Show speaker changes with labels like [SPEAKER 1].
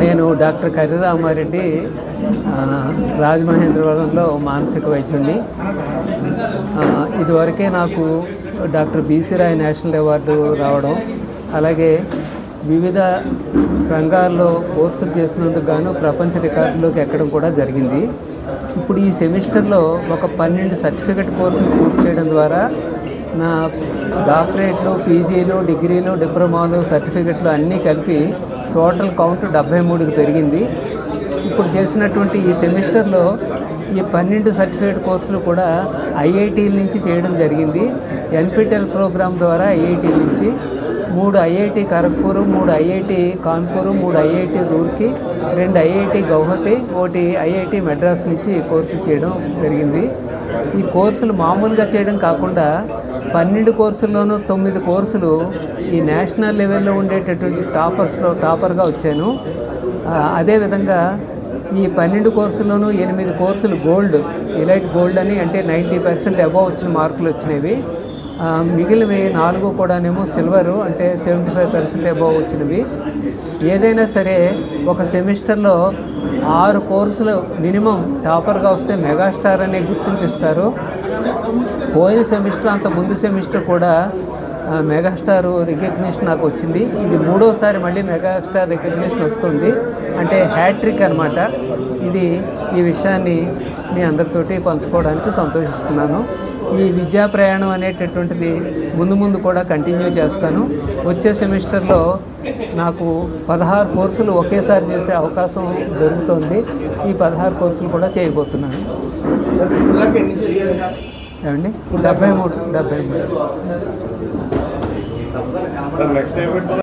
[SPEAKER 1] నేను డాక్టర్ కర్రిరామారెడ్డి, రాజమహేంద్రవరంలో మానసిక వైద్యుడిని. ఇదివరకే నాకు doctor BC Roy national award రావడం, అలాగే వివిధ రంగాల్లో కోర్సులు చేసినందుకు గాను ప్రపంచ రికార్డులోకి ఎక్కడం కూడా జరిగింది. ఇప్పుడు ఈ సెమిస్టర్లో ఒక 12 సర్టిఫికెట్ కోర్సులు పూర్తి చేయడం ద్వారా నా డాక్టరేట్లు, పీజీలు, డిగ్రీలు, డిప్లొమాలు, సర్టిఫికెట్లు అన్నీ కలిపి టోటల్ కౌంట్ 73కి పెరిగింది. ఇప్పుడు చేసినటువంటి ఈ సెమిస్టర్లో ఈ 12 సర్టిఫికేట్ కోర్సులు కూడా ఐఐటీల నుంచి చేయడం జరిగింది. ఎన్పిటిఎల్ ప్రోగ్రాం ద్వారా ఐఐటీ నుంచి 3 IIT Kharagpur, 3 IIT Kanpur, 3 IIT Roorkee, 2 IIT Guwahati, 1 IIT Madras నుంచి కోర్సు చేయడం జరిగింది. ఈ కోర్సులు మామూలుగా చేయడం కాకుండా 12 కోర్సుల్లోనూ 9 కోర్సులు ఈ నేషనల్ లెవెల్లో ఉండేటటువంటి టాపర్గా వచ్చాను. అదేవిధంగా ఈ 12 కోర్సుల్లోనూ 8 కోర్సులు గోల్డ్, ఎలైట్ గోల్డ్ అని, అంటే 90% అబవ్ వచ్చిన మార్కులు వచ్చినవి. మిగిలినవి 4 కూడానేమో సిల్వరు, అంటే 75% అబవ్ వచ్చినవి. ఏదైనా సరే ఒక సెమిస్టర్లో 6 కోర్సులు మినిమం టాపర్గా వస్తే మెగాస్టార్ అనే గుర్తింపు ఇస్తారు. పోయిన సెమిస్టర్, అంత ముందు సెమిస్టర్ కూడా మెగాస్టార్ రికగ్నిషన్ నాకు వచ్చింది. ఇది 3వసారి మళ్ళీ మెగాస్టార్ రికగ్నిషన్ వస్తుంది, అంటే హ్యాట్రిక్ అనమాట. ఈ విషయాన్ని మీ అందరితోటి పంచుకోవడానికి సంతోషిస్తున్నాను. ఈ విద్యా ప్రయాణం అనేటటువంటిది ముందు కూడా కంటిన్యూ చేస్తాను. వచ్చే సెమిస్టర్లో నాకు 16 కోర్సులు ఒకేసారి చేసే అవకాశం దొరుకుతుంది. ఈ 16 కోర్సులు కూడా చేయబోతున్నాను. ఏమండి 73.